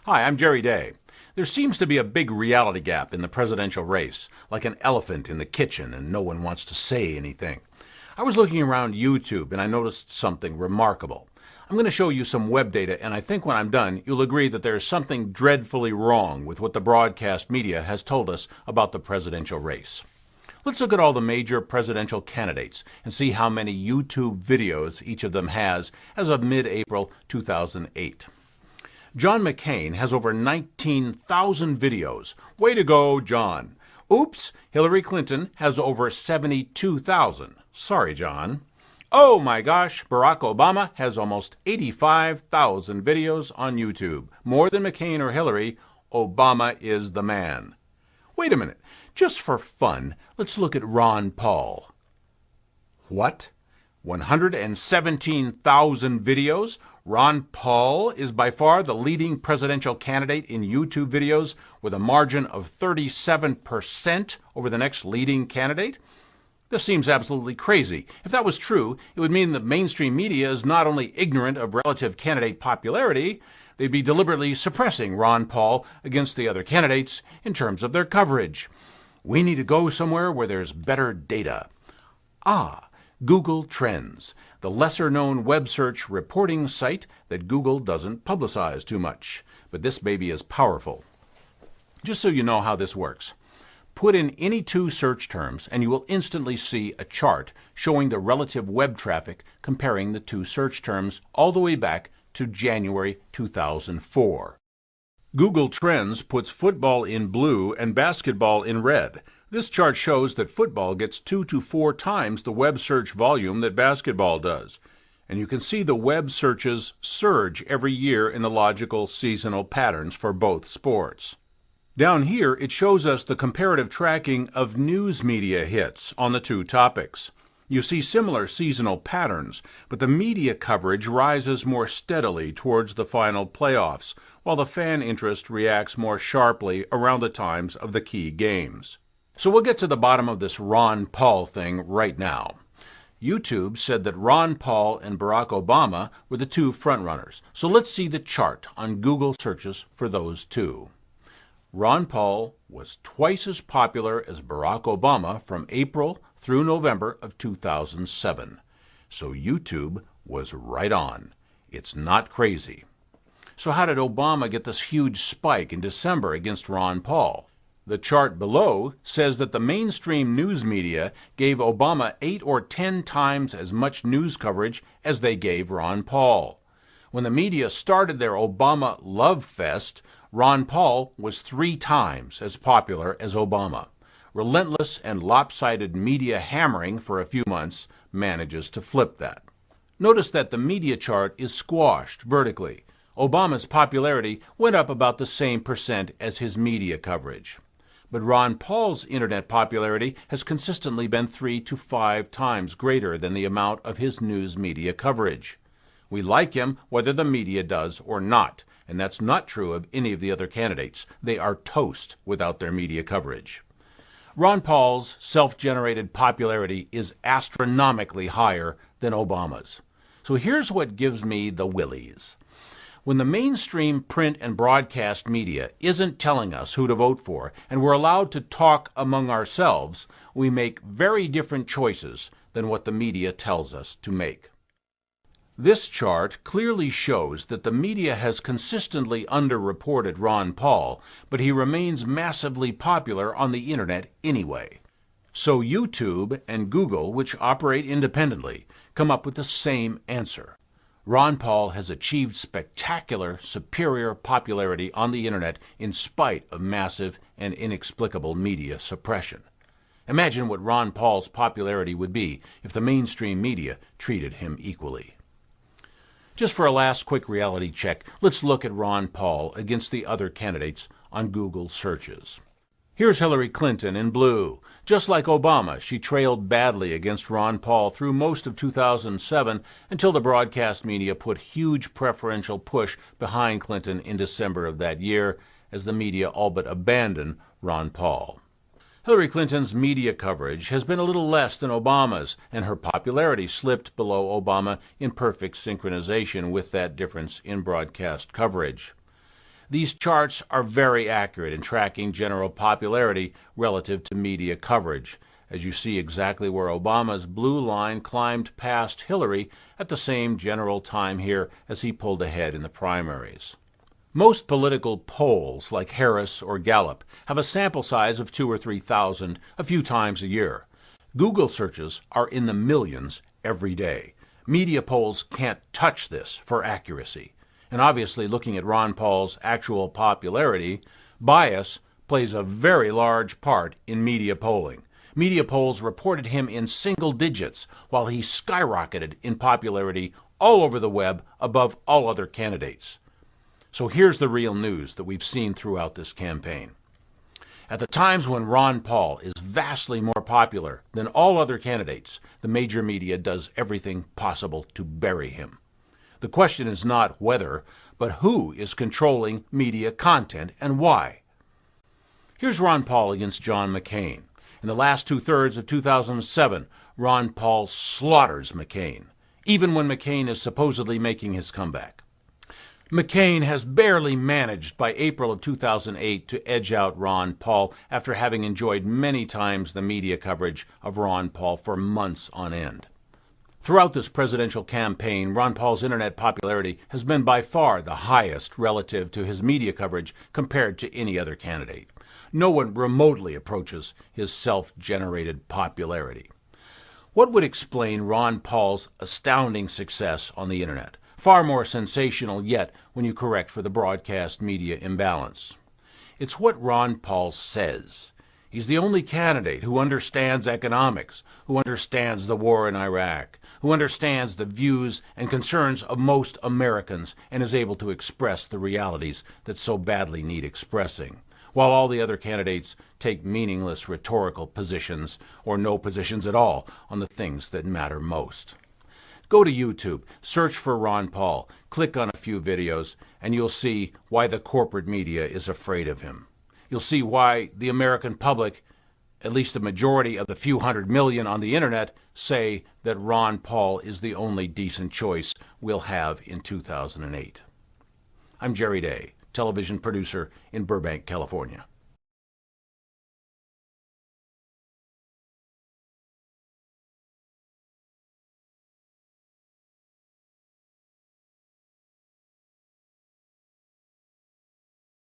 Hi, I'm Jerry Day. There seems to be a big reality gap in the presidential race, like an elephant in the kitchen and no one wants to say anything. I was looking around YouTube and I noticed something remarkable. I'm going to show you some web data, and I think when I'm done, you'll agree that there is something dreadfully wrong with what the broadcast media has told us about the presidential race. Let's look at all the major presidential candidates and see how many YouTube videos each of them has as of mid-April 2008. John McCain has over 19,000 videos. Way to go, John. Oops, Hillary Clinton has over 72,000. Sorry, John. Oh my gosh, Barack Obama has almost 85,000 videos on YouTube. More than McCain or Hillary. Obama is the man. Wait a minute. Just for fun, let's look at Ron Paul. What? 117,000 videos? Ron Paul is by far the leading presidential candidate in YouTube videos with a margin of 37% over the next leading candidate? This seems absolutely crazy. If that was true, it would mean that mainstream media is not only ignorant of relative candidate popularity, they'd be deliberately suppressing Ron Paul against the other candidates in terms of their coverage. We need to go somewhere where there's better data. Google Trends, the lesser-known web search reporting site that Google doesn't publicize too much. But this baby is powerful. Just so you know how this works, put in any two search terms and you will instantly see a chart showing the relative web traffic comparing the two search terms all the way back to January 2004. Google Trends puts football in blue and basketball in red. This chart shows that football gets 2 to 4 times the web search volume that basketball does. And you can see the web searches surge every year in the logical seasonal patterns for both sports. Down here, it shows us the comparative tracking of news media hits on the two topics. You see similar seasonal patterns, but the media coverage rises more steadily towards the final playoffs, while the fan interest reacts more sharply around the times of the key games. So we'll get to the bottom of this Ron Paul thing right now. YouTube said that Ron Paul and Barack Obama were the two frontrunners. So let's see the chart on Google searches for those two. Ron Paul was twice as popular as Barack Obama from April through November of 2007. So YouTube was right on. It's not crazy. So how did Obama get this huge spike in December against Ron Paul? The chart below says that the mainstream news media gave Obama 8 or 10 times as much news coverage as they gave Ron Paul. When the media started their Obama love fest, Ron Paul was 3 times as popular as Obama. Relentless and lopsided media hammering for a few months manages to flip that. Notice that the media chart is squashed vertically. Obama's popularity went up about the same percent as his media coverage. But Ron Paul's internet popularity has consistently been 3 to 5 times greater than the amount of his news media coverage. We like him whether the media does or not, and that's not true of any of the other candidates. They are toast without their media coverage. Ron Paul's self-generated popularity is astronomically higher than Obama's. So here's what gives me the willies. When the mainstream print and broadcast media isn't telling us who to vote for, and we're allowed to talk among ourselves, we make very different choices than what the media tells us to make. This chart clearly shows that the media has consistently underreported Ron Paul, but he remains massively popular on the internet anyway. So YouTube and Google, which operate independently, come up with the same answer. Ron Paul has achieved spectacular, superior popularity on the internet in spite of massive and inexplicable media suppression. Imagine what Ron Paul's popularity would be if the mainstream media treated him equally. Just for a last quick reality check, let's look at Ron Paul against the other candidates on Google searches. Here's Hillary Clinton in blue. Just like Obama, she trailed badly against Ron Paul through most of 2007 until the broadcast media put huge preferential push behind Clinton in December of that year as the media all but abandoned Ron Paul. Hillary Clinton's media coverage has been a little less than Obama's, and her popularity slipped below Obama in perfect synchronization with that difference in broadcast coverage. These charts are very accurate in tracking general popularity relative to media coverage, as you see exactly where Obama's blue line climbed past Hillary at the same general time here as he pulled ahead in the primaries. Most political polls, like Harris or Gallup, have a sample size of 2,000 or 3,000 a few times a year. Google searches are in the millions every day. Media polls can't touch this for accuracy. And obviously, looking at Ron Paul's actual popularity, bias plays a very large part in media polling. Media polls reported him in single digits, while he skyrocketed in popularity all over the web above all other candidates. So here's the real news that we've seen throughout this campaign. At the times when Ron Paul is vastly more popular than all other candidates, the major media does everything possible to bury him. The question is not whether, but who is controlling media content and why. Here's Ron Paul against John McCain. In the last two-thirds of 2007, Ron Paul slaughters McCain, even when McCain is supposedly making his comeback. McCain has barely managed by April of 2008 to edge out Ron Paul after having enjoyed many times the media coverage of Ron Paul for months on end. Throughout this presidential campaign, Ron Paul's internet popularity has been by far the highest relative to his media coverage compared to any other candidate. No one remotely approaches his self-generated popularity. What would explain Ron Paul's astounding success on the internet? Far more sensational yet when you correct for the broadcast media imbalance. It's what Ron Paul says. He's the only candidate who understands economics, who understands the war in Iraq, who understands the views and concerns of most Americans and is able to express the realities that so badly need expressing, while all the other candidates take meaningless rhetorical positions or no positions at all on the things that matter most. Go to YouTube, search for Ron Paul, click on a few videos, and you'll see why the corporate media is afraid of him. You'll see why the American public, at least the majority of the few 100 million on the internet, say that Ron Paul is the only decent choice we'll have in 2008. I'm Jerry Day, television producer in Burbank, California.